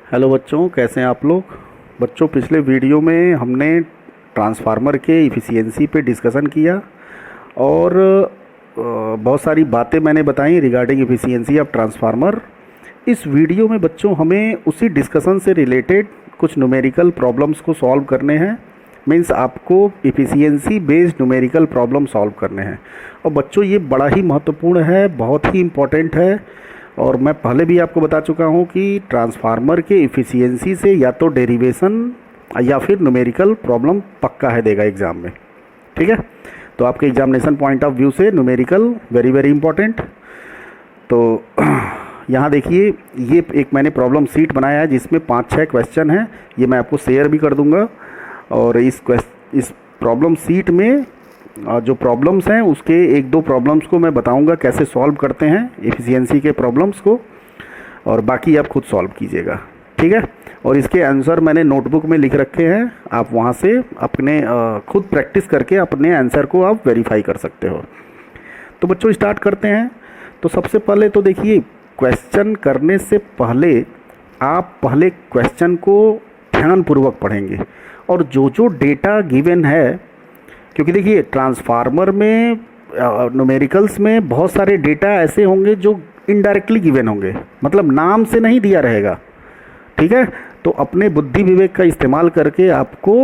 Hello बच्चों, कैसे हैं आप लोग। बच्चों, पिछले वीडियो में हमने ट्रांसफार्मर के इफ़िशियंसी पे डिस्कशन किया और बहुत सारी बातें मैंने बताई रिगार्डिंग इफ़िशियंसी ऑफ ट्रांसफार्मर। इस वीडियो में बच्चों हमें उसी डिस्कशन से रिलेटेड कुछ न्यूमेरिकल प्रॉब्लम्स को सॉल्व करने हैं। मीन्स आपको efficiency based numerical problem solve करने हैं। और बच्चों ये बड़ा ही महत्वपूर्ण है, बहुत ही इम्पोर्टेंट है। और मैं पहले भी आपको बता चुका हूँ कि ट्रांसफार्मर के इफ़िशियंसी से या तो डेरिवेशन या फिर न्यूमेरिकल प्रॉब्लम पक्का है देगा एग्ज़ाम में। ठीक है, तो आपके एग्जामिनेशन पॉइंट ऑफ व्यू से न्यूमेरिकल वेरी वेरी इंपॉर्टेंट। तो यहाँ देखिए, ये एक मैंने प्रॉब्लम सीट बनाया है जिसमें 5-6 क्वेश्चन हैं। ये मैं आपको शेयर भी कर दूँगा। और इस प्रॉब्लम सीट में जो प्रॉब्लम्स हैं उसके 1-2 प्रॉब्लम्स को मैं बताऊंगा कैसे सॉल्व करते हैं एफिशिएंसी के प्रॉब्लम्स को, और बाकी आप खुद सॉल्व कीजिएगा। ठीक है, और इसके आंसर मैंने नोटबुक में लिख रखे हैं, आप वहां से अपने खुद प्रैक्टिस करके अपने आंसर को आप वेरीफाई कर सकते हो। तो बच्चों स्टार्ट करते हैं। तो सबसे पहले तो देखिए, क्वेश्चन करने से पहले आप पहले क्वेश्चन को ध्यानपूर्वक पढ़ेंगे और जो जो डेटा गिवन है, क्योंकि देखिए ट्रांसफार्मर में न्यूमेरिकल्स में बहुत सारे डेटा ऐसे होंगे जो इनडायरेक्टली गिवन होंगे, मतलब नाम से नहीं दिया रहेगा। ठीक है, तो अपने बुद्धि विवेक का इस्तेमाल करके आपको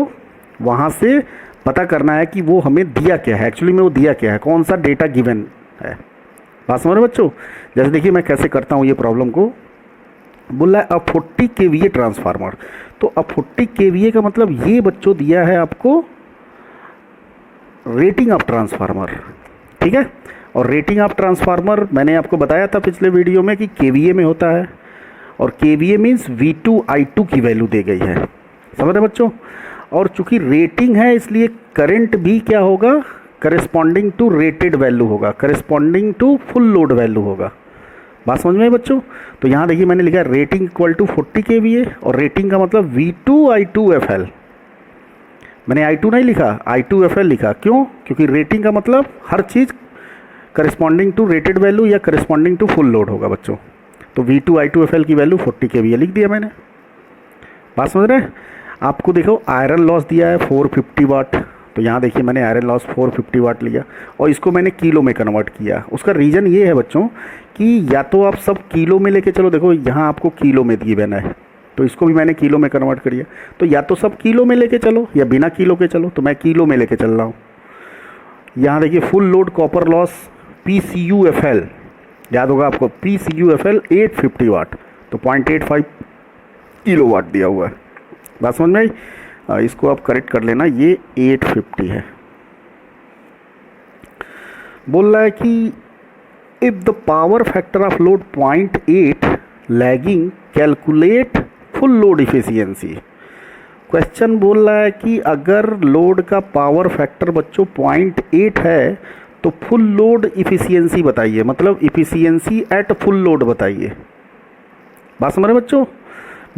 वहाँ से पता करना है कि वो हमें दिया क्या है, एक्चुअली में वो दिया क्या है, कौन सा डेटा गिवन है। बात समझ रहे बच्चों। जैसे देखिए मैं कैसे करता हूँ ये प्रॉब्लम को। बोला है 40 kVA ट्रांसफार्मर। तो 40 kVA का मतलब ये बच्चों दिया है आपको रेटिंग ऑफ ट्रांसफार्मर। ठीक है, और रेटिंग ऑफ ट्रांसफार्मर मैंने आपको बताया था पिछले वीडियो में कि केवीए में होता है, और केवीए मीन्स V2 I2 की वैल्यू दी गई है। समझ रहे बच्चों। और चूंकि रेटिंग है इसलिए करंट भी क्या होगा, करेस्पॉन्डिंग टू रेटेड वैल्यू होगा, corresponding to full load value होगा। बात समझ में आई बच्चों। तो यहाँ देखिए मैंने लिखा रेटिंग इक्वल टू 40 kVA, और रेटिंग का मतलब V2 I2 FL। मैंने I2 नहीं लिखा, I2 FL लिखा। क्यों? क्योंकि रेटिंग का मतलब हर चीज़ करस्पॉन्डिंग टू रेटेड वैल्यू या करस्पॉन्डिंग टू फुल लोड होगा बच्चों। तो V2 I2 FL की वैल्यू 40 kVA लिख दिया मैंने। बात समझ रहे हैं। आपको देखो आयरन लॉस दिया है 450 वाट। तो यहाँ देखिए मैंने आयरन लॉस 450 वाट लिया और इसको मैंने किलो में कन्वर्ट किया। उसका रीज़न ये है बच्चों कि या तो आप सब किलो में लेके चलो, देखो यहाँ आपको किलो में गिवन है तो इसको भी मैंने किलो में कन्वर्ट कर दिया। तो या तो सब किलो में लेके चलो या बिना किलो के चलो, तो मैं किलो में लेके चल रहा हूँ। यहाँ देखिए full load copper loss PCUFL, याद होगा आपको, PCUFL 850 वाट, तो 0.85 किलो वाट दिया हुआ है। बात समझ में आई। इसको आप करेक्ट कर लेना, ये 850 है। बोल रहा है कि if the power factor of load 0.8 lagging calculate full load efficiency. Question बोल रहा है कि अगर लोड का पावर फैक्टर बच्चों 0.8 है तो फुल लोड इफिशियंसी बताइए, मतलब इफिशियंसी एट फुल लोड बताइए। बात समझ रहे बच्चों।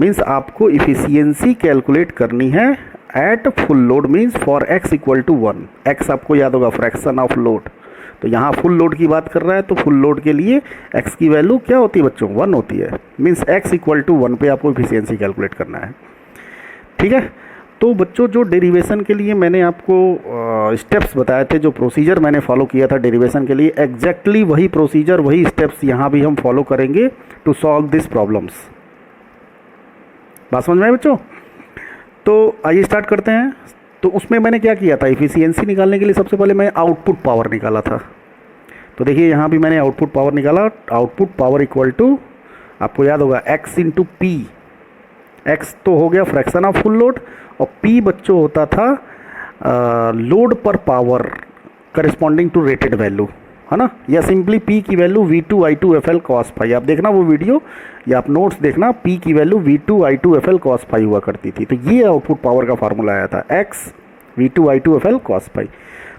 मीन्स आपको इफिशियंसी कैलकुलेट करनी है at full load, means for x equal to 1। x आपको याद होगा फ्रैक्शन ऑफ लोड। तो यहाँ फुल लोड की बात कर रहा है तो फुल लोड के लिए x की वैल्यू क्या होती है बच्चों, 1 होती है। मीन्स x इक्वल टू 1 पे आपको इफिशियंसी कैलकुलेट करना है। ठीक है, तो बच्चों जो डेरिवेशन के लिए मैंने आपको स्टेप्स बताए थे, जो प्रोसीजर मैंने फॉलो किया था डेरिवेशन के लिए, एग्जैक्टली वही प्रोसीजर वही स्टेप्स यहाँ भी हम फॉलो करेंगे टू सॉल्व दिस प्रॉब्लम्स। बात समझ में आए बच्चों। तो आइए स्टार्ट करते हैं। तो उसमें मैंने क्या किया था, इफिशियंसी निकालने के लिए सबसे पहले मैं आउटपुट पावर निकाला था। तो देखिए यहाँ भी मैंने आउटपुट पावर निकाला। आउटपुट पावर इक्वल टू आपको याद होगा x इंटू पी। x तो हो गया फ्रैक्शन ऑफ फुल लोड और p बच्चों होता था लोड पर power corresponding to rated value, है ना, या सिंपली p की value V2 I2 FL cos phi. आप देखना वो वीडियो या आप नोट्स देखना, p की value V2 I2 FL cos phi हुआ करती थी। तो ये आउटपुट पावर का फार्मूला आया था, x V2 I2 FL cos phi.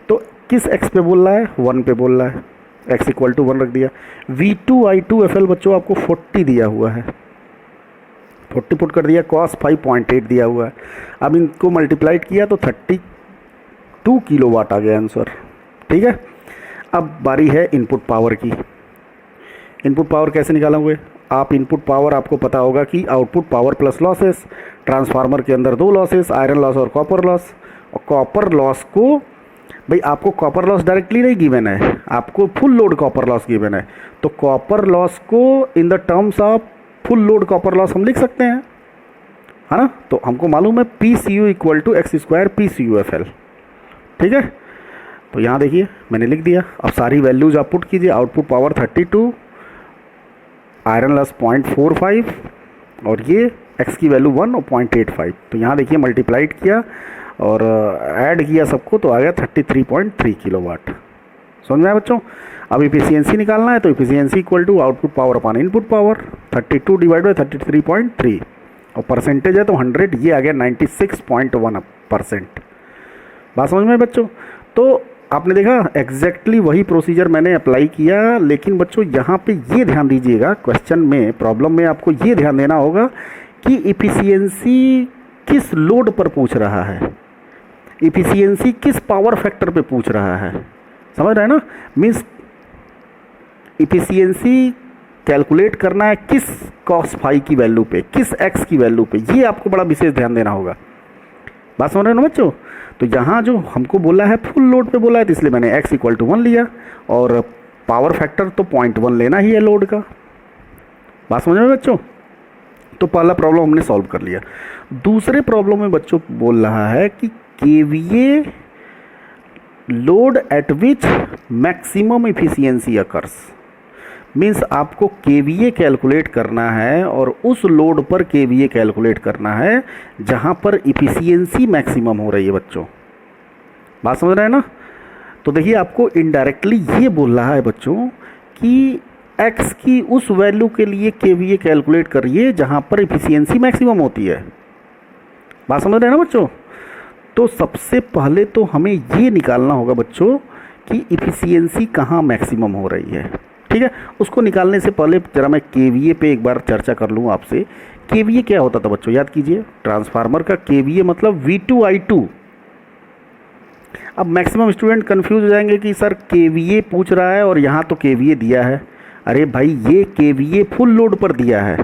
तो किस x पे बोल रहा है, 1 पे बोल रहा है, x इक्वल टू 1 रख दिया। V2 I2 FL बच्चों आपको 40 दिया हुआ है, 40 पुट कर दिया, cos फाई 0.8 दिया हुआ है। अब इनको मल्टीप्लाइड किया तो 32 किलो वाट आ गया आंसर। ठीक है, अब बारी है इनपुट पावर की। इनपुट पावर कैसे निकालेंगे, आप इनपुट पावर आपको पता होगा कि output power plus losses, transformer के अंदर दो लॉसेस, आयरन लॉस और कॉपर लॉस। और कॉपर लॉस को भाई आपको कॉपर लॉस डायरेक्टली नहीं गिवन है, आपको full load copper loss given है। तो कॉपर लॉस को in the terms of full load copper loss हम लिख सकते हैं, है ना। तो हमको मालूम है PCU equal to X square PCUFL, ठीक है। तो यहाँ देखिए मैंने लिख दिया। अब सारी वैल्यूज आप पुट कीजिए। आउटपुट पावर 32, आयरन लॉस 0.45 और ये एक्स की वैल्यू 1 और 0.85। तो यहाँ देखिए मल्टीप्लाइड किया और ऐड किया सबको तो आ गया 33.3 किलोवाट। समझ में आया बच्चों। अब इफिशियंसी निकालना है तो efficiency equal to output power upon input power, 32 divide by 33.3 और परसेंटेज है तो 100, ये आ गया 96.1%। बात समझ में बच्चों। तो आपने देखा एग्जैक्टली वही प्रोसीजर मैंने अप्लाई किया, लेकिन बच्चों यहाँ पे ये ध्यान दीजिएगा, क्वेश्चन में प्रॉब्लम में आपको ये ध्यान देना होगा कि इफिशियंसी किस लोड पर पूछ रहा है, इफिशियंसी किस पावर फैक्टर पे पूछ रहा है। समझ रहे हैं ना। मीन्स इफिशियंसी कैलकुलेट करना है किस cos फाई की वैल्यू पे, किस x की वैल्यू पे, ये आपको बड़ा विशेष ध्यान देना होगा। बात समझ रहे हो ना बच्चों। तो यहाँ जो हमको बोला है फुल लोड पे बोला है, तो इसलिए मैंने x इक्वल टू 1 लिया और पावर फैक्टर तो 0.1 लेना ही है लोड का। बात समझ में बच्चों। तो पहला प्रॉब्लम हमने सॉल्व कर लिया। दूसरे प्रॉब्लम में बच्चों बोल रहा है कि KVA load at which maximum efficiency occurs. Means आपको KVA कैलकुलेट करना है और उस लोड पर KVA कैलकुलेट करना है जहां पर इफिशियंसी मैक्सिमम हो रही है बच्चों। बात समझ रहे हैं ना। तो देखिए आपको इनडायरेक्टली ये बोल रहा है बच्चों कि x की उस वैल्यू के लिए KVA कैलकुलेट करिए जहां पर इफिशियंसी मैक्सिमम होती है। बात समझ रहे हैं ना बच्चों। तो सबसे पहले तो हमें ये निकालना होगा बच्चों कि इफिशियंसी कहाँ मैक्सिमम हो रही है, ठीक है। उसको निकालने से पहले जरा मैं KVA पे एक बार चर्चा कर लूँ आपसे। KVA क्या होता था बच्चों, याद कीजिए। ट्रांसफार्मर का KVA मतलब V2I2। अब मैक्सिमम स्टूडेंट कंफ्यूज हो जाएंगे कि सर KVA पूछ रहा है और यहाँ तो KVA दिया है। अरे भाई ये KVA फुल लोड पर दिया है,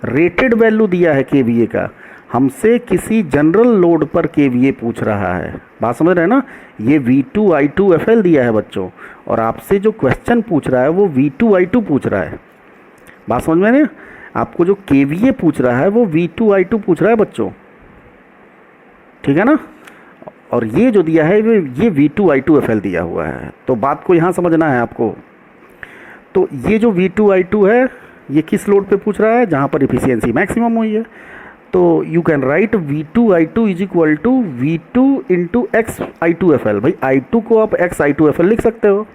रेटेड वैल्यू दिया है KVA का, हमसे किसी जनरल लोड पर KVA पूछ रहा है। बात समझ रहे हैं ना। ये V2I2FL दिया है बच्चों और आपसे जो क्वेश्चन पूछ रहा है वो V2I2 पूछ रहा है। बात समझ में नहीं। आपको जो KVA पूछ रहा है वो V2I2 पूछ रहा है बच्चों, ठीक है ना। और ये जो दिया है ये V2I2FL दिया हुआ है। तो बात को यहाँ समझना है आपको। तो ये जो V2I2 है ये किस लोड पे पूछ रहा है, जहाँ पर इफिशियंसी मैक्सिमम हुई है। तो you can write V2I2 is equal to V2 into XI2FL। भाई I2 को आप XI2FL लिख सकते हो।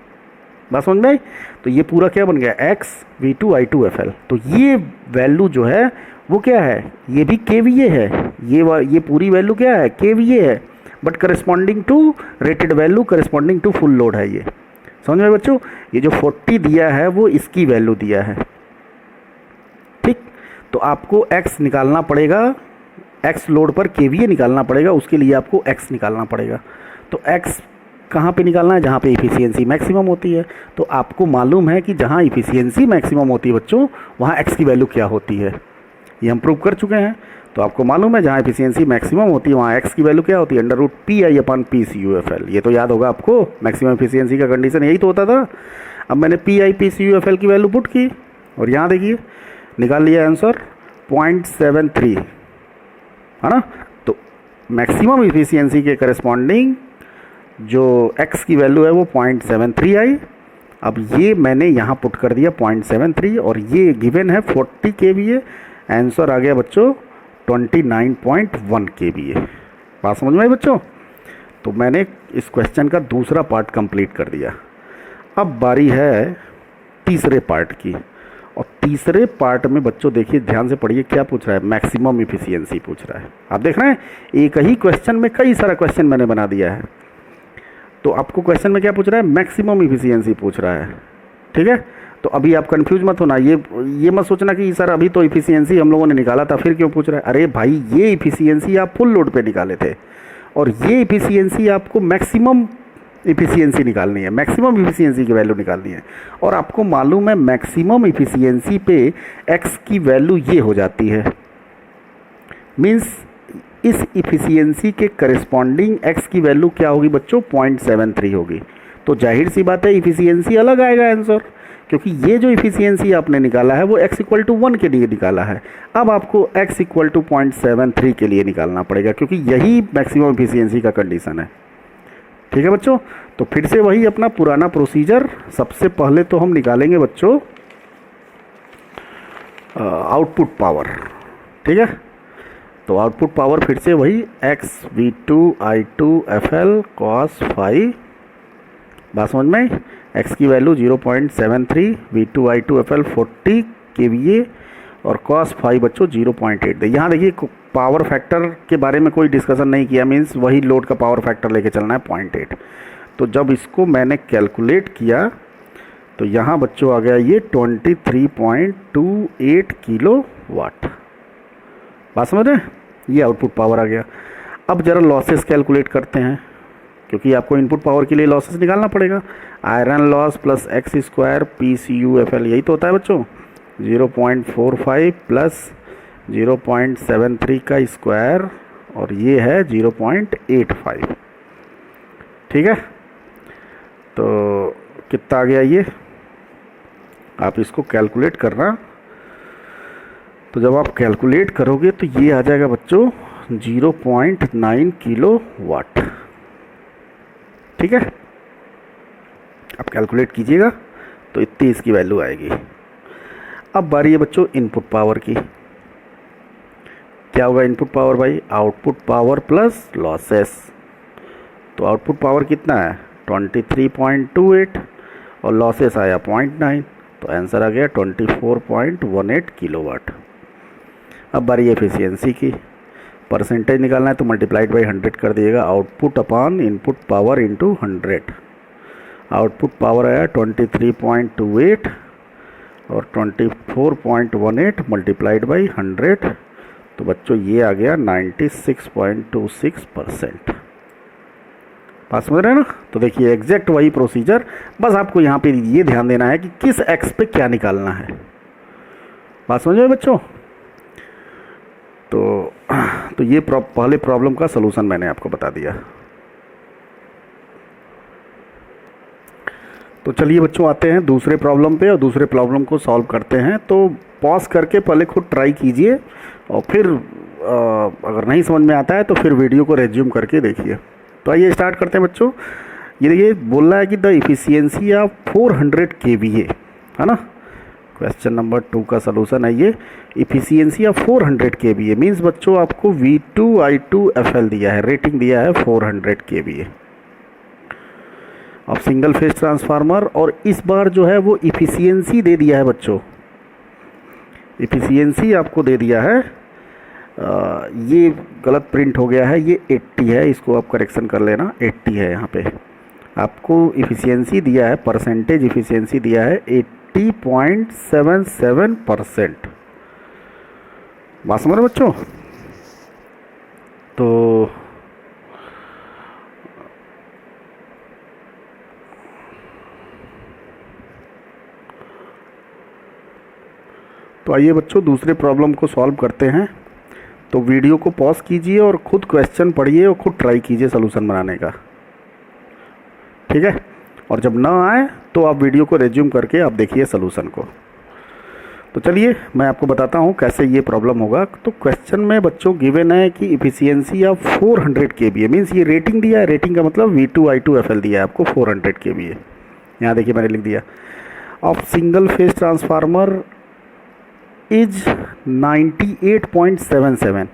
बात समझ में आई। तो ये पूरा क्या बन गया X V2I2FL। तो ये वैल्यू जो है वो क्या है, ये भी KVA है। ये पूरी वैल्यू क्या है, KVA है, but corresponding to rated value, corresponding to full load है। ये समझ में बच्चों। ये जो 40 दिया है वो इसकी वैल्यू दिया है, ठीक। तो आपको x निकालना पड़ेगा, x लोड पर KVA निकालना पड़ेगा, उसके लिए आपको x निकालना पड़ेगा। तो x कहाँ पे निकालना है, जहाँ पे इफिशियंसी मैक्सिमम होती है। तो आपको मालूम है कि जहाँ इफिशियंसी मैक्सिमम होती है बच्चों वहाँ x की वैल्यू क्या होती है, ये हम प्रूव कर चुके हैं। तो आपको मालूम है जहाँ एफिशिएंसी मैक्सिमम होती है वहाँ एक्स की वैल्यू क्या होती है, √PI/PCUFL। ये तो याद होगा आपको, मैक्सिमम एफिशिएंसी का कंडीशन यही तो होता था। अब मैंने PI/PCUFL की वैल्यू पुट की और यहाँ देखिए निकाल लिया आंसर 0.73, है ना। तो मैक्सिमम एफिशिएंसी के करस्पॉन्डिंग जो एक्स की वैल्यू है वो 0.73 आई। अब ये मैंने यहाँ पुट कर दिया 0.73 और ये गिवन है 40 kVA। आंसर आ गया बच्चों 29.1 kVA। बात समझ में आई बच्चों। तो मैंने इस क्वेश्चन का दूसरा पार्ट कंप्लीट कर दिया। अब बारी है तीसरे पार्ट की, और तीसरे पार्ट में बच्चों देखिए ध्यान से पढ़िए क्या पूछ रहा है, मैक्सिमम इफिशियंसी पूछ रहा है। आप देख रहे हैं एक ही क्वेश्चन में कई सारा क्वेश्चन मैंने बना दिया है। तो आपको क्वेश्चन में क्या पूछ रहा है, मैक्सिमम इफिशियंसी पूछ रहा है, ठीक है। तो अभी आप कंफ्यूज मत होना, ये मत सोचना कि सर अभी तो इफिशियंसी हम लोगों ने निकाला था फिर क्यों पूछ रहा है। अरे भाई ये इफिशियंसी आप फुल लोड पे निकाले थे और ये इफिशियंसी आपको मैक्सिमम इफ़िशियंसी निकालनी है, मैक्सिमम इफ़िशियंसी की वैल्यू निकालनी है। और आपको मालूम है मैक्सिमम इफ़िशियंसी पे एक्स की वैल्यू ये हो जाती है, मीन्स इस इफ़िशियंसी के करस्पॉन्डिंग एक्स की वैल्यू क्या होगी बच्चों, 0.73 होगी। तो जाहिर सी बात है इफ़िशियंसी अलग आएगा आंसर, क्योंकि ये जो इफ़िशियंसी आपने निकाला है वो x इक्वल टू 1 के लिए निकाला है। अब आपको x इक्वल टू 0.73 के लिए निकालना पड़ेगा, क्योंकि यही मैक्सिमम इफ़िशियंसी का कंडीशन है। ठीक है बच्चों, तो फिर से वही अपना पुराना प्रोसीजर। सबसे पहले तो हम निकालेंगे बच्चों आउटपुट पावर। ठीक है, तो आउटपुट पावर फिर से वही x v2i2fl cos फाई, बात समझ में, x की वैल्यू 0.73, v2i2fl 40 kVA और cos फाई बच्चों 0.8 दे। यहाँ देखिए पावर फैक्टर के बारे में कोई डिस्कशन नहीं किया, मीन्स वही लोड का पावर फैक्टर लेके चलना है 0.8। तो जब इसको मैंने कैलकुलेट किया तो यहाँ बच्चों आ गया ये 23.28 किलो वाट। बात समझ रहे हैं, ये आउटपुट पावर आ गया। अब ज़रा लॉसेस कैलकुलेट करते हैं, क्योंकि आपको इनपुट पावर के लिए लॉसेस निकालना पड़ेगा। Iron loss plus x square PCUFL, यही तो होता है बच्चों, 0.45 प्लस 0.73 का स्क्वायर और ये है 0.85। ठीक है, तो कितना आ गया ये, आप इसको कैलकुलेट करना। तो जब आप कैलकुलेट करोगे तो ये आ जाएगा बच्चों 0.9 किलो वाट। ठीक है, आप कैलकुलेट कीजिएगा तो इतनी इसकी वैल्यू आएगी। अब बारी है बच्चों इनपुट पावर की। क्या होगा इनपुट पावर भाई, आउटपुट पावर प्लस लॉसेस। तो आउटपुट पावर कितना है 23.28 और लॉसेस आया 0.9, तो आंसर आ गया 24.18 किलोवाट। अब बारी एफिशिएंसी की, परसेंटेज निकालना है तो मल्टीप्लाइड बाई 100 कर दिएगा, output upon input power into 100। Output power आया 23.28 और 24.18 मल्टीप्लाइड बाई 100, तो बच्चों ये आ गया 96.26%। बात समझ रहे हैं ना। तो देखिए एग्जैक्ट वही प्रोसीजर, बस आपको यहाँ पे ये ध्यान देना है कि किस एक्स पे क्या निकालना है। बात समझ रहे बच्चों। तो ये पहले प्रॉब्लम का सलूशन मैंने आपको बता दिया। तो चलिए बच्चों आते हैं दूसरे प्रॉब्लम पे और दूसरे प्रॉब्लम को सॉल्व करते हैं। तो पॉज करके पहले खुद ट्राई कीजिए और फिर अगर नहीं समझ में आता है तो फिर वीडियो को रेज्यूम करके देखिए। तो आइए स्टार्ट करते हैं बच्चों। ये देखिए बोल रहा है कि द इफिशियंसी ऑफ 400 kVA, है ना। क्वेश्चन नंबर 2 का सलूशन है ये, इफिशियंसी ऑफ 400 kVA मीन्स बच्चों आपको V2I2FL दिया है, रेटिंग दिया है 400 kVA अब सिंगल फेज ट्रांसफार्मर। और इस बार जो है वो इफिशियंसी दे दिया है बच्चों, इफिशियंसी आपको दे दिया है, ये गलत प्रिंट हो गया है, ये 80 है, इसको आप करेक्शन कर लेना, 80 है यहाँ पे। आपको इफिशियंसी दिया है, परसेंटेज इफिशियंसी दिया है 80.77%। बात समझ रहे बच्चों। तो आइए बच्चों दूसरे प्रॉब्लम को सॉल्व करते हैं। तो वीडियो को पॉज कीजिए और खुद क्वेश्चन पढ़िए और खुद ट्राई कीजिए सलूशन बनाने का, ठीक है। और जब ना आए तो आप वीडियो को रेज्यूम करके आप देखिए सलूशन को। तो चलिए मैं आपको बताता हूँ कैसे ये प्रॉब्लम होगा। तो क्वेश्चन में बच्चों गिवन है कि इफिशियंसी ऑफ 400 kVA मीन्स ये रेटिंग दिया है, रेटिंग का मतलब V2I2FL दिया है आपको 400 kVA। यहाँ देखिए मैंने लिख दिया of single phase transformer is 98.77।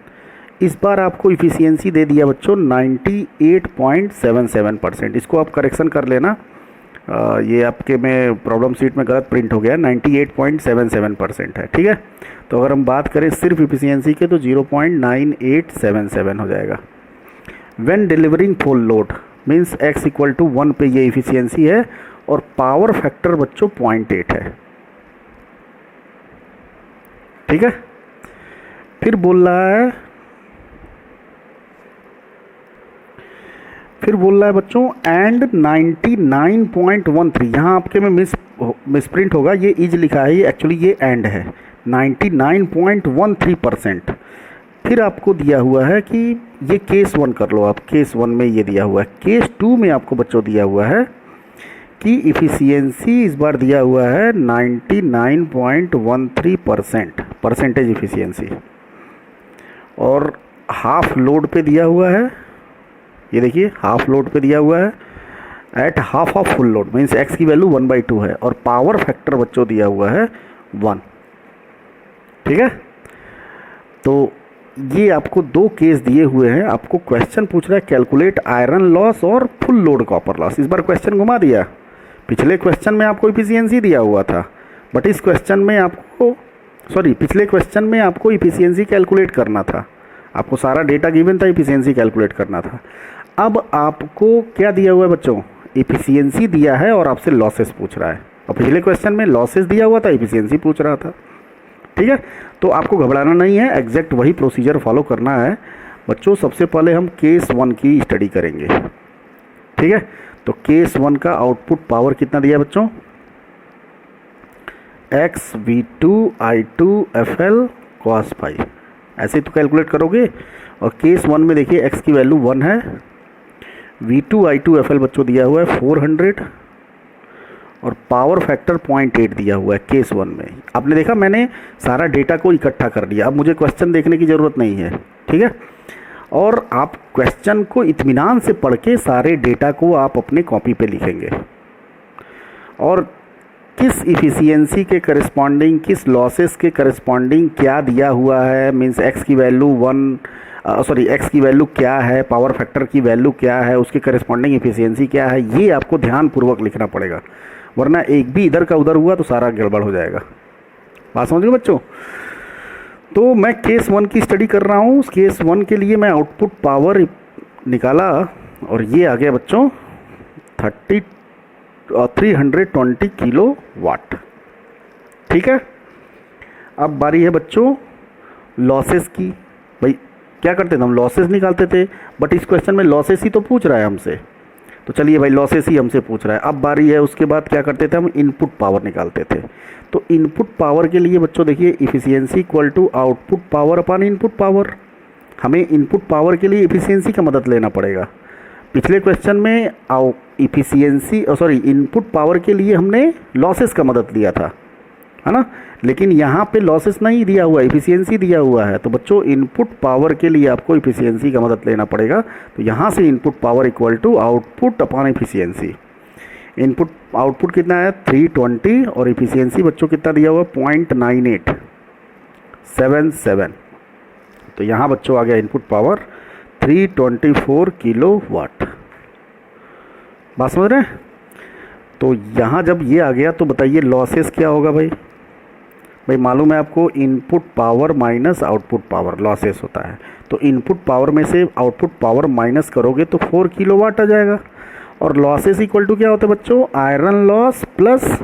इस बार आपको इफिशियंसी दे दिया बच्चों 98.77%। इसको आप करेक्शन कर लेना, ये आपके में प्रॉब्लम शीट में गलत प्रिंट हो गया, 98.77% है, ठीक है। तो अगर हम बात करें सिर्फ इफिशियंसी के तो 0.9877 हो जाएगा। When delivering full load means x equal to 1 पे ये इफिशियंसी है और पावर फैक्टर बच्चों 0.8 है, ठीक है। फिर बोल रहा है फिर बोल रहा है बच्चों एंड 99.13, यहाँ आपके में मिसप्रिंट होगा, ये इज लिखा है, ये एक्चुअली ये एंड है, 99.13%। फिर आपको दिया हुआ है कि ये केस 1 कर लो आप, केस 1 में ये दिया हुआ है। केस 2 में आपको बच्चों दिया हुआ है कि इफ़िशियंसी इस बार दिया हुआ है 99.13% परसेंटेज इफ़िशियंसी, और हाफ लोड पे दिया हुआ है, ये देखिए हाफ लोड पे दिया हुआ है at half of full load, means x की वैल्यू 1/2 है, और पावर फैक्टर बच्चों दिया हुआ है 1। ठीक है, तो ये आपको 2 केस दिए हुए हैं। आपको क्वेश्चन पूछ रहा है कैलकुलेट आयरन लॉस और फुल लोड कॉपर लॉस। इस बार क्वेश्चन घुमा दिया, पिछले क्वेश्चन में आपको इफिशियंसी दिया हुआ था, बट इस क्वेश्चन में आपको पिछले क्वेश्चन में आपको इफिशियंसी कैलकुलेट करना था, आपको सारा डेटा गिवन था, इफिशियंसी कैलकुलेट करना था। अब आपको क्या दिया हुआ है बच्चों, इफिशियंसी दिया है और आपसे लॉसेस पूछ रहा है, और पिछले क्वेश्चन में लॉसेस दिया हुआ था, इफिशियंसी पूछ रहा था। ठीक है, तो आपको घबराना नहीं है, एग्जैक्ट वही प्रोसीजर फॉलो करना है बच्चों। सबसे पहले हम केस 1 की स्टडी करेंगे। ठीक है, तो केस 1 का आउटपुट पावर कितना दिया है बच्चों, एक्स V2I2FL cos फाई, ऐसे ही तो कैलकुलेट करोगे। और केस 1 में देखिए एक्स की वैल्यू 1 है, V2I2FL बच्चों दिया हुआ है 400, और पावर फैक्टर 0.8 दिया हुआ है केस 1 में। आपने देखा मैंने सारा डेटा को इकट्ठा कर दिया, अब मुझे क्वेश्चन देखने की ज़रूरत नहीं है। ठीक है, और आप क्वेश्चन को इत्मीनान से पढ़ के सारे डेटा को आप अपने कॉपी पे लिखेंगे, और किस इफ़िशियंसी के करस्पॉन्डिंग, किस लॉसेस के करस्पॉन्डिंग क्या दिया हुआ है, मीन्स एक्स की वैल्यू एक्स की वैल्यू क्या है, पावर फैक्टर की वैल्यू क्या है, उसके करस्पॉन्डिंग इफ़िशियंसी क्या है, ये आपको ध्यानपूर्वक लिखना पड़ेगा, वरना एक भी इधर का उधर हुआ तो सारा गड़बड़ हो जाएगा। बात समझ गए बच्चों। तो मैं केस 1 की स्टडी कर रहा हूँ, केस 1 के लिए मैं आउटपुट पावर निकाला, और ये आ गया बच्चों 320 किलो वाट। ठीक है, अब बारी है बच्चों लॉसेस की। भाई क्या करते थे हम, लॉसेस निकालते थे, बट इस क्वेश्चन में लॉसेस ही तो पूछ रहा है हमसे, तो चलिए भाई लॉसेस ही हमसे पूछ रहा है। अब बारी है, उसके बाद क्या करते थे हम, इनपुट पावर निकालते थे। तो इनपुट पावर के लिए बच्चों देखिए efficiency equal to output power upon input power. हमें इनपुट पावर के लिए इफ़िशियंसी का मदद लेना पड़ेगा। पिछले क्वेश्चन में इनपुट पावर के लिए हमने लॉसेस का मदद लिया था, है ना, लेकिन यहाँ पे लॉसेस नहीं दिया हुआ, इफ़िशियंसी दिया हुआ है। तो बच्चों इनपुट पावर के लिए आपको इफ़िशियंसी का मदद लेना पड़ेगा। तो यहाँ से input power equal to output upon efficiency. Output कितना है 320, और इफ़िशियंसी बच्चों कितना दिया हुआ 0.9877। तो यहाँ बच्चों आ गया इनपुट पावर 324 किलो वाट। बात समझ रहे हैं। तो यहाँ जब ये आ गया तो बताइए लॉसेस क्या होगा भाई मालूम है आपको, input power minus output power losses होता है। तो इनपुट पावर में से आउटपुट पावर माइनस करोगे तो 4 किलो वाट आ जाएगा। और लॉसेस इक्वल टू क्या होता है बच्चों, iron loss plus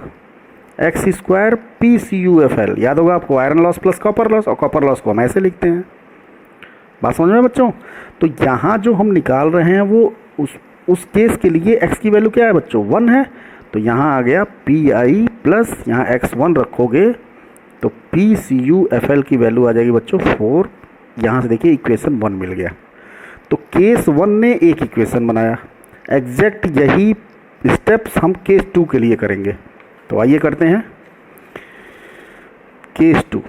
x square PCUFL। याद होगा आपको, iron loss plus copper loss, और कॉपर लॉस को हम ऐसे लिखते हैं। बात समझ में बच्चों। तो यहाँ जो हम निकाल रहे हैं वो उस केस के लिए एक्स की वैल्यू क्या है बच्चों 1 है। तो यहाँ आ गया PI प्लस यहाँ x1 रखोगे तो PCUFL की वैल्यू आ जाएगी बच्चों 4। यहाँ से देखिए इक्वेशन 1 मिल गया। तो केस 1 ने एक इक्वेशन बनाया। एग्जैक्ट यही स्टेप्स हम केस 2 के लिए करेंगे। तो आइए करते हैं केस 2।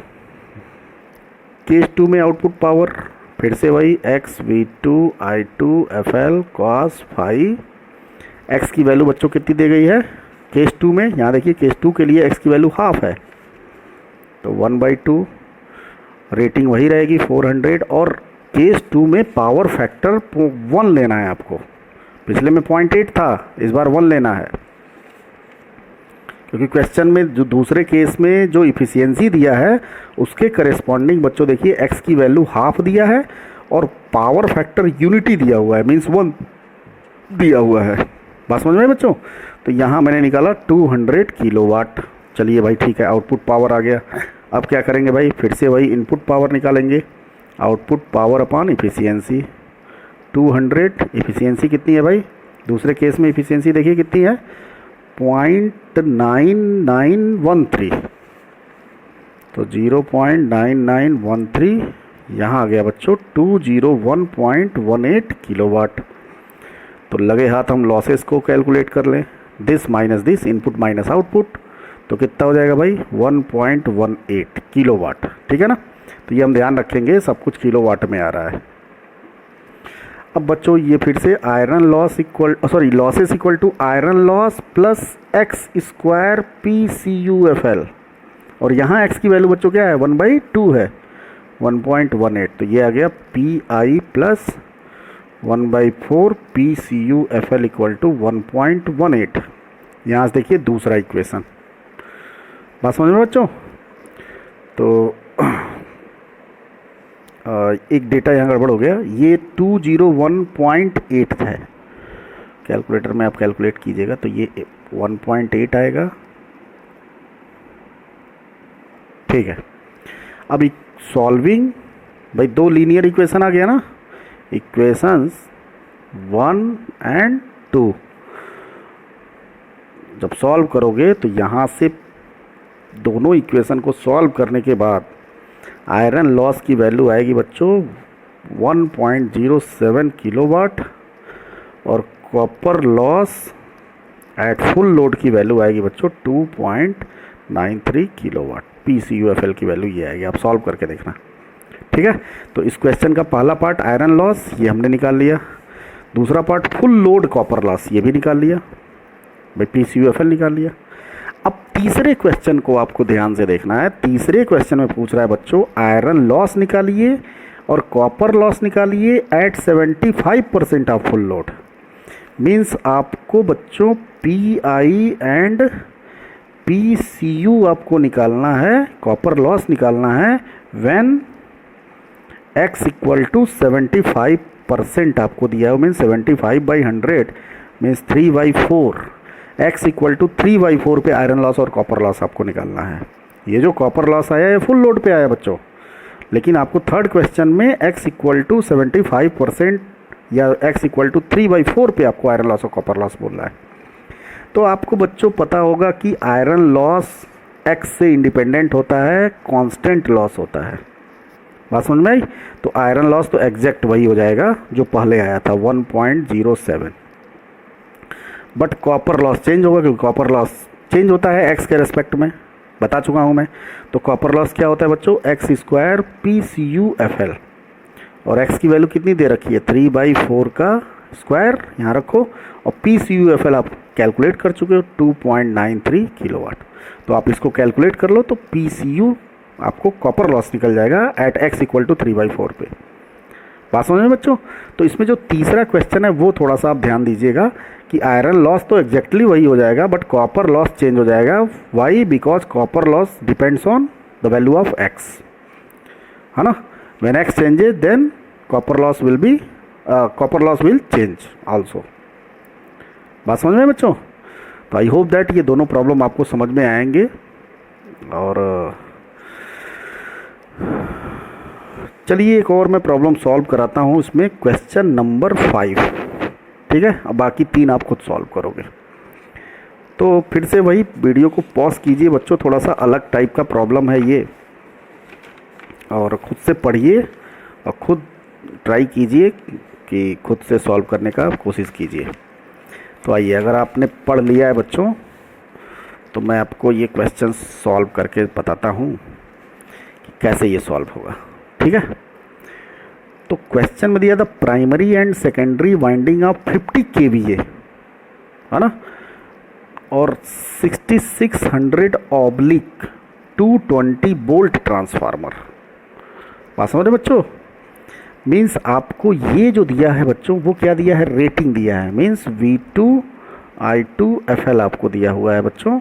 केस 2 में आउटपुट पावर फिर से वही x V2I2FL cos phi. x की वैल्यू बच्चों कितनी दी गई है केस 2 में, यहाँ देखिए केस 2 के लिए x की वैल्यू हाफ है तो 1/2, रेटिंग वही रहेगी 400। और केस 2 में पावर फैक्टर 1 लेना है आपको। पिछले में 0.8 था, इस बार 1 लेना है, क्योंकि क्वेश्चन में जो दूसरे केस में जो इफ़िशियंसी दिया है उसके करेस्पॉन्डिंग बच्चों देखिए x की वैल्यू हाफ दिया है और पावर फैक्टर यूनिटी दिया हुआ है, मीन्स 1 दिया हुआ है। बात समझ में बच्चों। तो यहाँ मैंने निकाला 200 किलोवाट। चलिए भाई ठीक है, आउटपुट पावर आ गया। अब क्या करेंगे भाई, फिर से वही इनपुट पावर निकालेंगे, output power upon efficiency 200, efficiency कितनी है भाई, दूसरे केस में इफ़िशियंसी देखिए कितनी है 0.9913, तो 0.9913 यहाँ आ गया बच्चों 201.18 किलोवाट। तो लगे हाथ हम लॉसेस को कैलकुलेट कर लें, this minus this, input minus output, तो कितना हो जाएगा भाई 1.18 किलोवाट। ठीक है ना, तो ये हम ध्यान रखेंगे, सब कुछ किलोवाट में आ रहा है। अब बच्चों ये फिर से iron loss losses equal to iron loss plus x square PCUFL, और यहाँ एक्स की वैल्यू बच्चों क्या है 1/2 है 1.18, तो ये आ गया PI plus 1/4 PCUFL equal to 1.18। यहाँ से देखिए दूसरा इक्वेशन, बात समझ में बच्चों। तो एक डेटा यहाँ गड़बड़ हो गया, ये 201.8 है, कैलकुलेटर में आप कैलकुलेट कीजिएगा तो ये 1.8 आएगा। ठीक है, अब सॉल्विंग भाई, दो लीनियर इक्वेशन आ गया ना, इक्वेशंस 1 और 2, जब सॉल्व करोगे तो यहाँ से दोनों इक्वेशन को सॉल्व करने के बाद आयरन लॉस की वैल्यू आएगी बच्चों 1.07 किलोवाट, और copper loss at full load की वैल्यू आएगी बच्चों 2.93 किलोवाट। PCUFL की वैल्यू ये आएगी, आप सॉल्व करके देखना। ठीक है, तो इस क्वेश्चन का पहला पार्ट आयरन लॉस ये हमने निकाल लिया, दूसरा part full load copper loss ये भी निकाल लिया भाई, PCUFL निकाल लिया। अब तीसरे क्वेश्चन को आपको ध्यान से देखना है। तीसरे क्वेश्चन में पूछ रहा है बच्चों आयरन लॉस निकालिए और कॉपर लॉस निकालिए at 75% of full load. Means आपको बच्चों PI एंड PCU आपको निकालना है, कॉपर लॉस निकालना है व्हेन x इक्वल टू 75% आपको दिया है, means 75/100 means 3/4, x equal to 3/4 पे आयरन लॉस और कॉपर लॉस आपको निकालना है। ये जो कॉपर लॉस आया है फुल लोड पे आया बच्चों, लेकिन आपको थर्ड क्वेश्चन में x इक्वल टू 75% या x इक्वल टू 3/4 पे आपको आयरन लॉस और कॉपर लॉस बोल रहा है। तो आपको बच्चों पता होगा कि आयरन लॉस x से इंडिपेंडेंट होता है, कांस्टेंट लॉस होता है, बात समझ में आई। तो आयरन लॉस तो एग्जैक्ट वही हो जाएगा जो पहले आया था 1.07, बट कॉपर लॉस चेंज होगा, क्योंकि कॉपर लॉस चेंज होता है एक्स के रेस्पेक्ट में, बता चुका हूँ मैं। तो कॉपर लॉस क्या होता है बच्चों एक्स स्क्वायर PCUFL, और एक्स की वैल्यू कितनी दे रखी है 3/4 का स्क्वायर यहाँ रखो, और PCUFL आप कैलकुलेट कर चुके हो 2.93 किलोवाट। तो आप इसको कैलकुलेट कर लो तो PCU आपको कॉपर लॉस निकल जाएगा एट x इक्वल टू 3/4 पे, बात समझ में बच्चों। तो इसमें जो तीसरा क्वेश्चन है वो थोड़ा सा आप ध्यान दीजिएगा कि आयरन लॉस तो एग्जैक्टली वही हो जाएगा, बट कॉपर लॉस चेंज हो जाएगा। Why? Because copper loss depends on the value of x, है ना। When x changes then copper loss will change also, बात समझ में बच्चों। तो आई होप दैट ये दोनों प्रॉब्लम आपको समझ में आएंगे। और चलिए एक और मैं प्रॉब्लम सॉल्व कराता हूँ, इसमें क्वेश्चन नंबर 5, ठीक है। अब बाकी 3 आप खुद सॉल्व करोगे। तो फिर से वही वीडियो को पॉज कीजिए बच्चों, थोड़ा सा अलग टाइप का प्रॉब्लम है ये, और खुद से पढ़िए और खुद ट्राई कीजिए कि खुद से सॉल्व करने का कोशिश कीजिए। तो आइए, अगर आपने पढ़ लिया है बच्चों तो मैं आपको ये क्वेश्चन सॉल्व करके बताता हूँ कि कैसे ये सॉल्व होगा, ठीक है। तो क्वेश्चन में दिया था primary and secondary winding of 50 kVA, है ना, और 6600/220 वोल्ट ट्रांसफार्मर, बात समझ रहे बच्चों। मीन्स आपको ये जो दिया है बच्चों वो क्या दिया है, रेटिंग दिया है, मीन्स V2I2FL आपको दिया हुआ है बच्चों।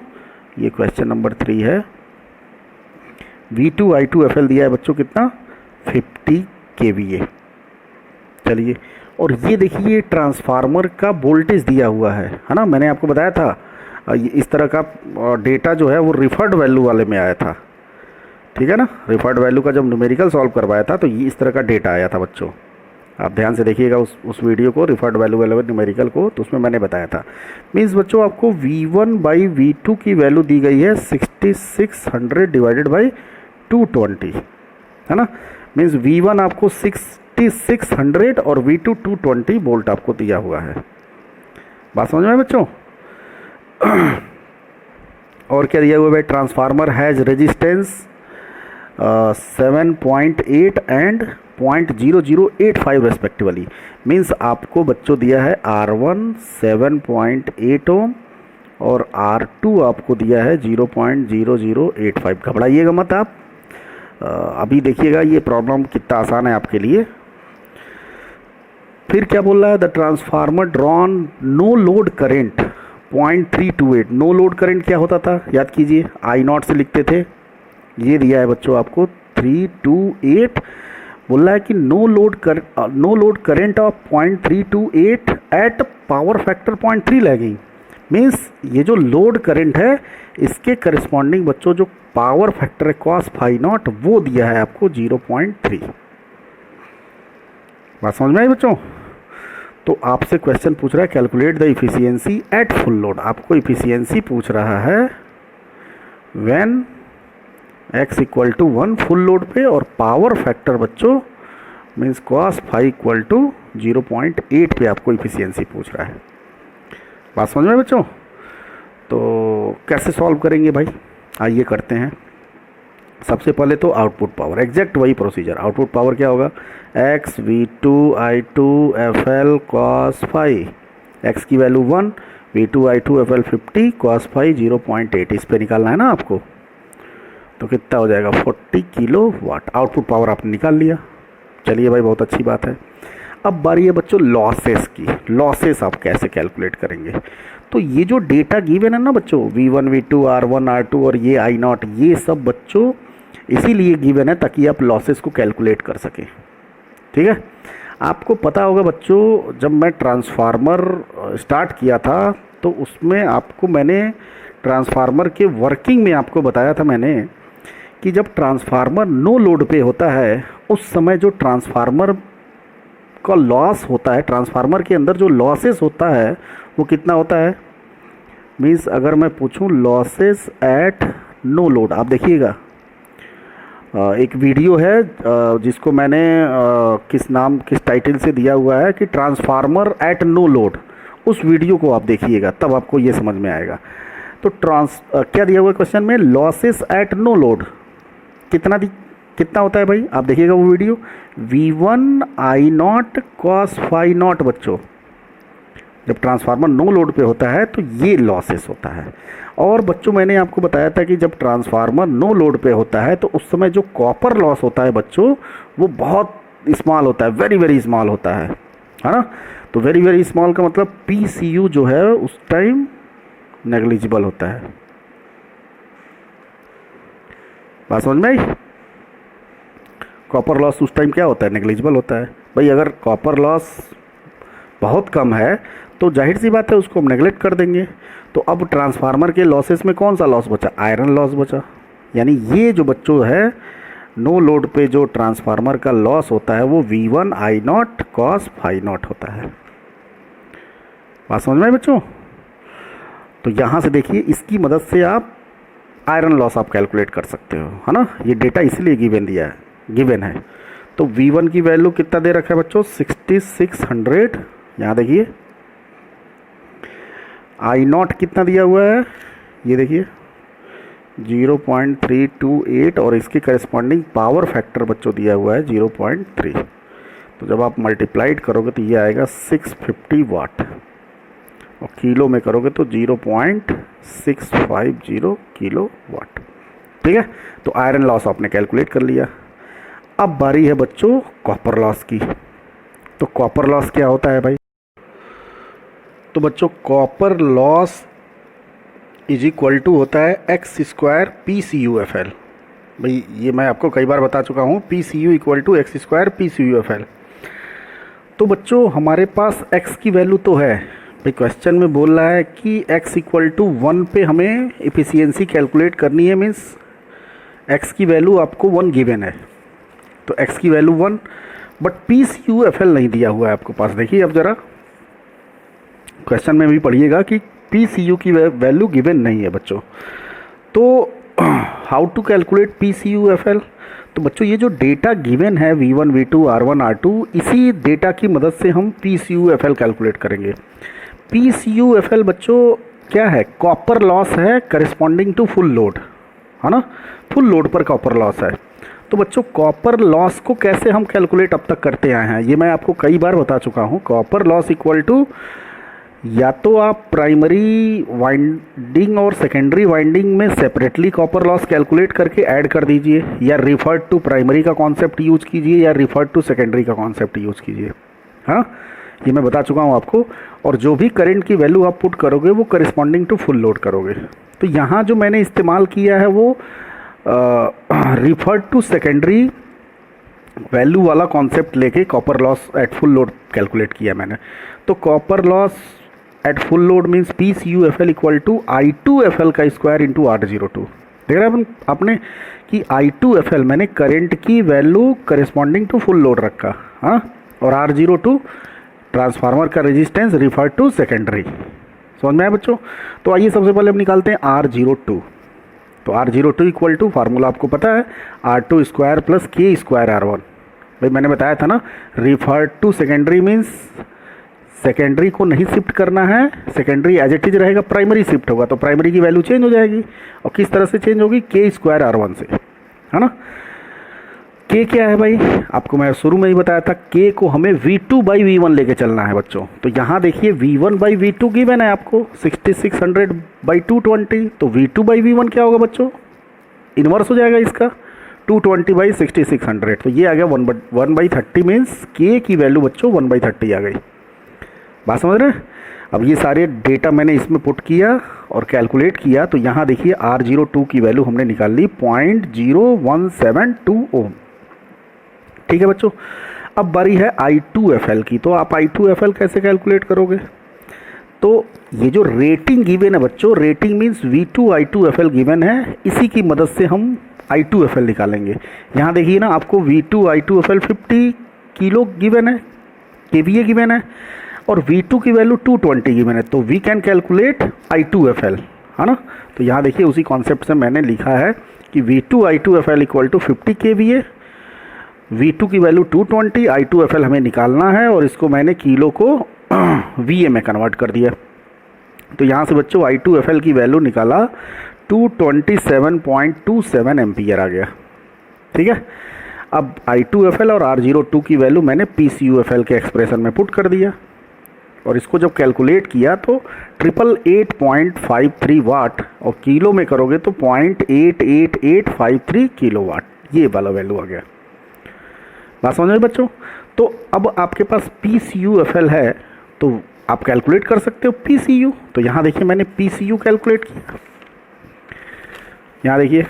ये क्वेश्चन नंबर 3 है। V2I2FL दिया है बच्चों कितना 50 kVA। चलिए, और ये देखिए ट्रांसफार्मर का वोल्टेज दिया हुआ है ना। मैंने आपको बताया था इस तरह का डेटा जो है वो रिफर्ड वैल्यू वाले में आया था, ठीक है ना। रिफर्ड वैल्यू का जब न्यूमेरिकल सॉल्व करवाया था तो ये इस तरह का डेटा आया था बच्चों, आप ध्यान से देखिएगा उस वीडियो को, रिफर्ड वैल्यू अवेलेबल न्यूमेरिकल को, तो उसमें मैंने बताया था। मीन्स बच्चों आपको V1/V2 की वैल्यू दी गई है 6600 डिवाइडेड बाई 220, है ना। मीन्स V1 आपको 6600 और V2 220 वोल्ट आपको दिया हुआ है। बात समझ में आए बच्चों? और क्या दिया हुआ है भाई? Transformer has resistance 7.8 and 0.0085 respectively. Means आपको बच्चों दिया है R1 7.8 ओम और R2 आपको दिया है 0.0085। घबराइएगा मत आप, अभी देखिएगा ये प्रॉब्लम कितना आसान है आपके लिए। फिर क्या बोल रहा है? The transformer drawn no load current 0.328। No load current क्या होता था? याद कीजिए, I0 से लिखते थे। ये दिया है बच्चों आपको 328। बोल रहा है कि no load current of 0.328 at power factor 0.3 lagging. Means ये जो लोड करेंट है इसके करस्पॉन्डिंग बच्चों जो पावर फैक्टर है cos phi नॉट, वो दिया है आपको 0.3। बात समझ में आई बच्चों? तो आपसे क्वेश्चन पूछ रहा है calculate the efficiency at full load. आपको इफिशियंसी पूछ रहा है when x equal to 1 full load पे, और पावर फैक्टर बच्चों means cos phi equal to 0.8 पे आपको इफिशियंसी पूछ रहा है। बात समझ में बच्चों? तो कैसे सॉल्व करेंगे भाई? आइए करते हैं। सबसे पहले तो आउटपुट पावर, एग्जैक्ट वही प्रोसीजर। आउटपुट पावर क्या होगा? x V2 I2 FL cos phi, x की value 1, V2 I2 FL 50 cos phi 0.8, इस पे निकालना है ना आपको। तो कितना हो जाएगा? 40 किलो वाट। आउटपुट पावर आपने निकाल लिया। चलिए भाई, बहुत अच्छी बात है। अब बारी है बच्चों लॉसेस की। लॉसेस आप कैसे कैलकुलेट करेंगे? तो ये जो डेटा गिवन है ना बच्चों, V1 V2 R1 R2 और ये I0, ये सब बच्चों इसीलिए गिवन है ताकि आप लॉसेस को कैलकुलेट कर सकें। ठीक है, आपको पता होगा बच्चों, जब मैं ट्रांसफार्मर स्टार्ट किया था तो उसमें आपको मैंने ट्रांसफार्मर के वर्किंग में आपको बताया था मैंने कि जब ट्रांसफार्मर नो लोड पे होता है उस समय जो ट्रांसफार्मर का लॉस होता है, ट्रांसफार्मर के अंदर जो लॉसेस होता है वो कितना होता है? मीन्स अगर मैं पूछूं लॉसेस एट नो लोड, आप देखिएगा एक वीडियो है जिसको मैंने किस टाइटल से दिया हुआ है कि ट्रांसफार्मर एट नो लोड। उस वीडियो को आप देखिएगा, तब आपको ये समझ में आएगा। तो क्या दिया हुआ क्वेश्चन में? लॉसेस एट नो लोड कितना होता है भाई? आप देखिएगा वो video. V1 I0 cos phi not बच्चों, जब ट्रांसफार्मर नो लोड पे होता है तो ये लॉसेस होता है। और बच्चों मैंने आपको बताया था कि जब ट्रांसफार्मर नो लोड पे होता है तो उस समय जो कॉपर लॉस होता है बच्चों वो बहुत स्मॉल होता है, वेरी वेरी स्मॉल होता है ना। तो वेरी वेरी स्मॉल का मतलब PCU जो है उस टाइम नेग्लिजिबल होता है। बात समझ में आई? कॉपर लॉस उस टाइम क्या होता है? नेग्लिजिबल होता है। भाई अगर कॉपर लॉस बहुत कम है तो जाहिर सी बात है उसको हम नेगलेक्ट कर देंगे। तो अब ट्रांसफार्मर के लॉसेस में कौन सा लॉस बचा? आयरन लॉस बचा। यानी ये जो बच्चों है नो लोड पे जो ट्रांसफार्मर का लॉस होता है वो V1 I0 cos phi not होता है। बात समझ में बच्चों? तो यहाँ से देखिए, इसकी मदद से आप आयरन लॉस आप कैलकुलेट कर सकते हो, है ना। ये डेटा इसलिए गिवन है। तो V1 की वैल्यू कितना दे रखा है बच्चों? 6600। यहाँ देखिए I0 कितना दिया हुआ है? ये देखिए 0.328 और इसके करस्पॉन्डिंग पावर फैक्टर बच्चों दिया हुआ है 0.3। तो जब आप मल्टीप्लाइड करोगे तो ये आएगा 650 वाट, और किलो में करोगे तो 0.650 किलो वाट। ठीक है, तो आयरन लॉस आपने कैलकुलेट कर लिया। अब बारी है बच्चों कॉपर लॉस की। तो कॉपर लॉस क्या होता है भाई? तो बच्चों copper loss is equal to होता है x² PCUFL। भाई ये मैं आपको कई बार बता चुका हूँ, PCU equal to x² PCUFL। तो बच्चों हमारे पास x की वैल्यू तो है भाई, क्वेश्चन में बोल रहा है कि x इक्वल टू 1 पे हमें एफिशिएंसी कैलकुलेट करनी है। मीन्स x की वैल्यू आपको 1 गिवन है, तो x की वैल्यू 1, बट PCUFL नहीं दिया हुआ है आपके पास। देखिए अब ज़रा क्वेश्चन में भी पढ़िएगा कि PCU की वैल्यू गिवन नहीं है बच्चों। तो हाउ टू कैलकुलेट PCUFL? तो बच्चों ये जो डेटा गिवन है V1 V2 R1 R2, इसी डेटा की मदद से हम PCUFL कैलकुलेट करेंगे। PCUFL बच्चों क्या है? कॉपर लॉस है करिस्पॉन्डिंग टू फुल लोड, है ना, फुल लोड पर कॉपर लॉस है। तो बच्चों कॉपर लॉस को कैसे हम कैलकुलेट अब तक करते आए हैं, ये मैं आपको कई बार बता चुका हूँ। कॉपर लॉस इक्वल टू या तो आप प्राइमरी वाइंडिंग और सेकेंडरी वाइंडिंग में सेपरेटली कॉपर लॉस कैलकुलेट करके ऐड कर दीजिए, या रिफर्ड टू प्राइमरी का कॉन्सेप्ट यूज कीजिए, या रिफर्ड टू सेकेंडरी का कॉन्सेप्ट यूज कीजिए। हाँ, ये मैं बता चुका हूँ आपको। और जो भी करंट की वैल्यू आप पुट करोगे वो करिस्पॉन्डिंग टू फुल लोड करोगे। तो यहाँ जो मैंने इस्तेमाल किया है वो रिफर्ड टू सेकेंडरी वैल्यू वाला कॉन्सेप्ट लेके copper loss at full load calculate किया मैंने। तो copper loss at full load means PCUFL equal to I2FL का स्क्वायर इंटू R02। देख रहे हैं आपने कि I2FL मैंने करंट की value corresponding to full load रखा, हाँ, और R02 ट्रांसफार्मर का रेजिस्टेंस रिफर टू सेकेंडरी। समझ में आया बच्चों? तो आइए सबसे पहले हम निकालते हैं R02। तो R02 इक्वल टू फार्मूला आपको पता है R2 square plus K square R1। भाई मैंने बताया था ना, refer to secondary means secondary को नहीं शिफ्ट करना है, सेकेंडरी एज इट इज रहेगा, प्राइमरी शिफ्ट होगा तो प्राइमरी की वैल्यू चेंज हो जाएगी। और किस तरह से चेंज होगी? K स्क्वायर R1 से, है ना। K क्या है भाई? आपको मैं शुरू में ही बताया था, K को हमें V2 बाई V1 लेके चलना है बच्चों। तो यहाँ देखिए V1 बाई V2 गिवन है आपको 6600 बाई 220। तो V2 बाई V1 क्या होगा बच्चों? इन्वर्स हो जाएगा इसका, 220 बाई 6600। तो ये आ गया 1/30 मीन्स K की वैल्यू बच्चों 1/30 आ गई। बात समझ रहे हैं? अब ये सारे डेटा मैंने इसमें पुट किया और कैलकुलेट किया। तो यहाँ देखिए R02 की वैल्यू हमने निकाल ली 0.0172 ओम। ठीक है बच्चों, अब बारी है I2FL की। तो आप I2FL कैसे कैलकुलेट करोगे? तो ये जो रेटिंग गिवन है बच्चों, rating means V2 I2FL given है, इसी की मदद से हम I2FL निकालेंगे। यहाँ देखिए ना, आपको V2 I2FL 50 किलो गिवन है, KVA गिवन है, और V2 की वैल्यू 220 गिवन है। तो वी कैन कैलकुलेट I2FL, है ना। तो यहाँ देखिए उसी कॉन्सेप्ट से मैंने लिखा है कि V2 I2FL equal to 50 KVA, V2 की वैल्यू 220, I2FL हमें निकालना है और इसको मैंने किलो को VA में कन्वर्ट कर दिया। तो यहाँ से बच्चों I2FL की वैल्यू निकाला 227.27 एम्पियर आ गया। ठीक है, अब I2FL और R02 की वैल्यू मैंने PCUFL के एक्सप्रेशन में पुट कर दिया और इसको जब कैलकुलेट किया तो 888.53 वाट, और किलो में करोगे तो 0.88853 किलोवाट, ये वाला वैल्यू आ गया। बात समझ में बच्चों? तो अब आपके पास PCUFL है तो आप कैलकुलेट कर सकते हो PCU। तो यहाँ देखिए मैंने PCU कैलकुलेट किया। यहाँ देखिए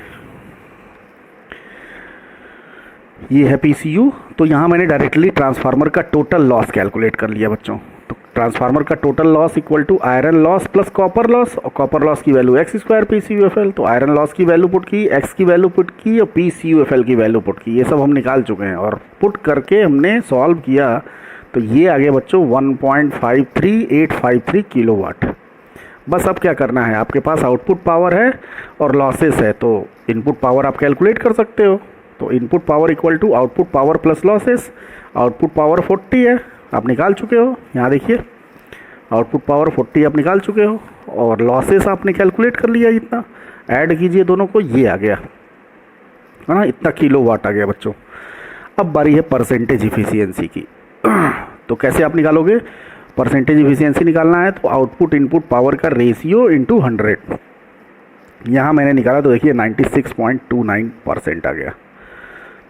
ये है PCU। तो यहाँ मैंने डायरेक्टली ट्रांसफार्मर का टोटल लॉस कैलकुलेट कर लिया बच्चों। तो ट्रांसफार्मर का total loss equal to iron loss plus copper loss, और कॉपर लॉस की वैल्यू x स्क्वायर PCUFL। तो आयरन लॉस की वैल्यू पुट की, x की वैल्यू पुट की, और PCUFL की वैल्यू पुट की। ये सब हम निकाल चुके हैं और पुट करके हमने सॉल्व किया। तो ये आ गया बच्चों 1.53853 किलोवाट। बस अब क्या करना है, आपके पास आउटपुट पावर है और लॉसेस है, तो इनपुट पावर आप कैलकुलेट कर सकते हो। तो input power equal to output power plus losses. Output power 40 है, आप निकाल चुके हो। यहाँ देखिए आउटपुट पावर 40 आप निकाल चुके हो, और लॉसेस आपने कैलकुलेट कर लिया। इतना ऐड कीजिए दोनों को, ये आ गया, है ना, इतना किलोवाट आ गया बच्चों। अब बारी है परसेंटेज इफिशियंसी की। तो कैसे आप निकालोगे? परसेंटेज इफिशियंसी निकालना है तो आउटपुट इनपुट पावर का रेशियो इंटू 100। यहाँ मैंने निकाला तो देखिए 96.29% आ गया।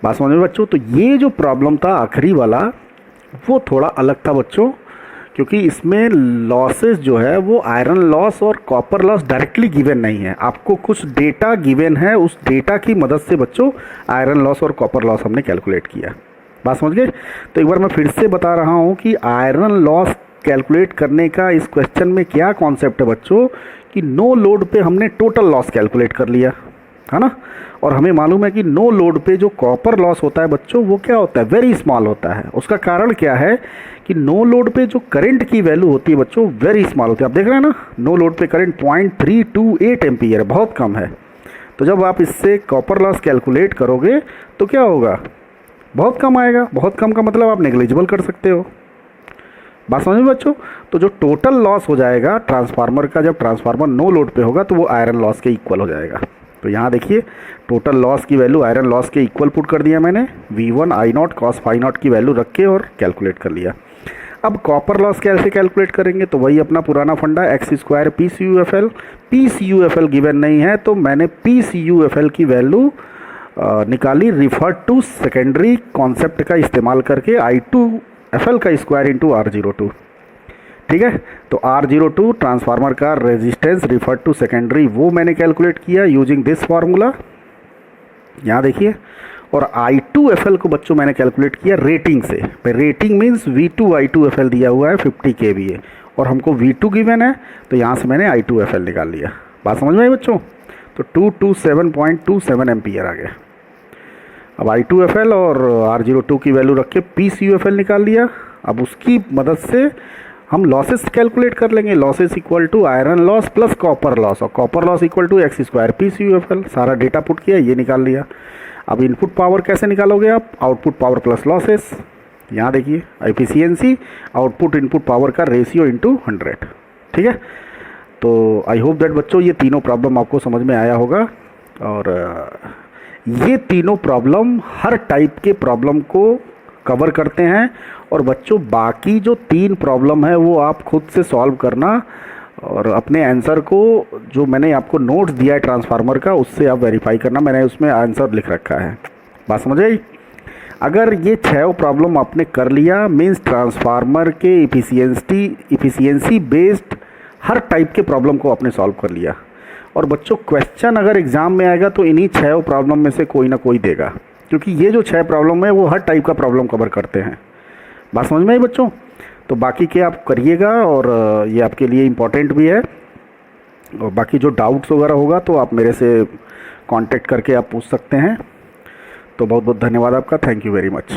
बात समझ में बच्चों? तो ये जो प्रॉब्लम था आखिरी वाला, वो थोड़ा अलग था बच्चों, क्योंकि इसमें लॉसेस जो है वो आयरन लॉस और कॉपर लॉस डायरेक्टली गिवन नहीं है, आपको कुछ डेटा गिवन है, उस डेटा की मदद से बच्चों आयरन लॉस और कॉपर लॉस हमने कैलकुलेट किया। बात समझ गए? तो एक बार मैं फिर से बता रहा हूँ कि आयरन लॉस कैलकुलेट करने का इस क्वेश्चन में क्या कॉन्सेप्ट है बच्चों, कि नो लोड पे हमने टोटल लॉस कैलकुलेट कर लिया। है ना। और हमें मालूम है कि नो लोड पे जो कॉपर लॉस होता है बच्चों, वो क्या होता है, वेरी स्मॉल होता है। उसका कारण क्या है कि नो लोड पे जो करंट की वैल्यू होती है बच्चों, वेरी स्मॉल होती है। आप देख रहे हैं ना, नो लोड पे करंट 0.328 एम्पीयर है, बहुत कम है। तो जब आप इससे कॉपर लॉस कैलकुलेट करोगे तो क्या होगा, बहुत कम आएगा। बहुत कम का मतलब आप नेग्लिजिबल कर सकते हो। बात समझ में बच्चों। तो जो टोटल लॉस हो जाएगा ट्रांसफार्मर का, जब ट्रांसफार्मर नो लोड पे होगा, तो वो आयरन लॉस के इक्वल हो जाएगा। तो यहाँ देखिए, टोटल लॉस की वैल्यू आयरन लॉस के इक्वल पुट कर दिया मैंने, V1 I naught cos phi naught की वैल्यू रख के और कैलकुलेट कर लिया। अब कॉपर लॉस कैसे कैलकुलेट करेंगे, तो वही अपना पुराना फंडा, x square PCUFL। PCUFL given नहीं है तो मैंने PCUFL की वैल्यू निकाली, रिफर टू सेकेंडरी कॉन्सेप्ट का इस्तेमाल करके, I2FL का स्क्वायर इंटू R02। ठीक है, तो R02 ट्रांसफार्मर का रेजिस्टेंस रिफर टू सेकेंडरी, वो मैंने कैलकुलेट किया यूजिंग दिस फार्मूला, यहाँ देखिए। और I2FL को बच्चों मैंने कैलकुलेट किया रेटिंग से। रेटिंग मीन्स V2 I2FL दिया हुआ है 50 kVA, और हमको V2 गिवन है, तो यहाँ से मैंने I2FL निकाल लिया। बात समझ में आई बच्चों। तो 227.27 एम्पियर आ गया। अब I2FL और R02 की वैल्यू रख के PCUFL निकाल लिया। अब उसकी मदद से हम लॉसेस कैलकुलेट कर लेंगे। Losses equal to iron loss plus copper loss, और copper loss equal to X square PCUFL। सारा डेटा पुट किया, ये निकाल लिया। अब इनपुट पावर कैसे निकालोगे आप, आउटपुट पावर प्लस लॉसेस। यहाँ देखिए, एफिशिएंसी आउटपुट इनपुट पावर का रेशियो इंटू 100। ठीक है, तो आई होप दैट बच्चों ये तीनों प्रॉब्लम आपको समझ में आया होगा। और ये तीनों प्रॉब्लम हर टाइप के प्रॉब्लम को कवर करते हैं। और बच्चों बाकी जो 3 प्रॉब्लम है वो आप खुद से सॉल्व करना, और अपने आंसर को, जो मैंने आपको नोट्स दिया है ट्रांसफार्मर का, उससे आप वेरीफाई करना। मैंने उसमें आंसर लिख रखा है। बात समझ आई। अगर ये 6 प्रॉब्लम आपने कर लिया, मीन्स ट्रांसफार्मर के इफिशियंसी बेस्ड हर टाइप के प्रॉब्लम को आपने सॉल्व कर लिया। और बच्चों क्वेश्चन अगर एग्ज़ाम में आएगा तो इन्हीं 6 प्रॉब्लम में से कोई ना कोई देगा, क्योंकि ये जो 6 प्रॉब्लम है वो हर टाइप का प्रॉब्लम कवर करते हैं। बात समझ में आई बच्चों। तो बाकी के आप करिएगा, और ये आपके लिए इम्पोर्टेंट भी है। और बाकी जो डाउट्स वगैरह होगा तो आप मेरे से कांटेक्ट करके आप पूछ सकते हैं। तो बहुत बहुत धन्यवाद आपका, थैंक यू वेरी मच।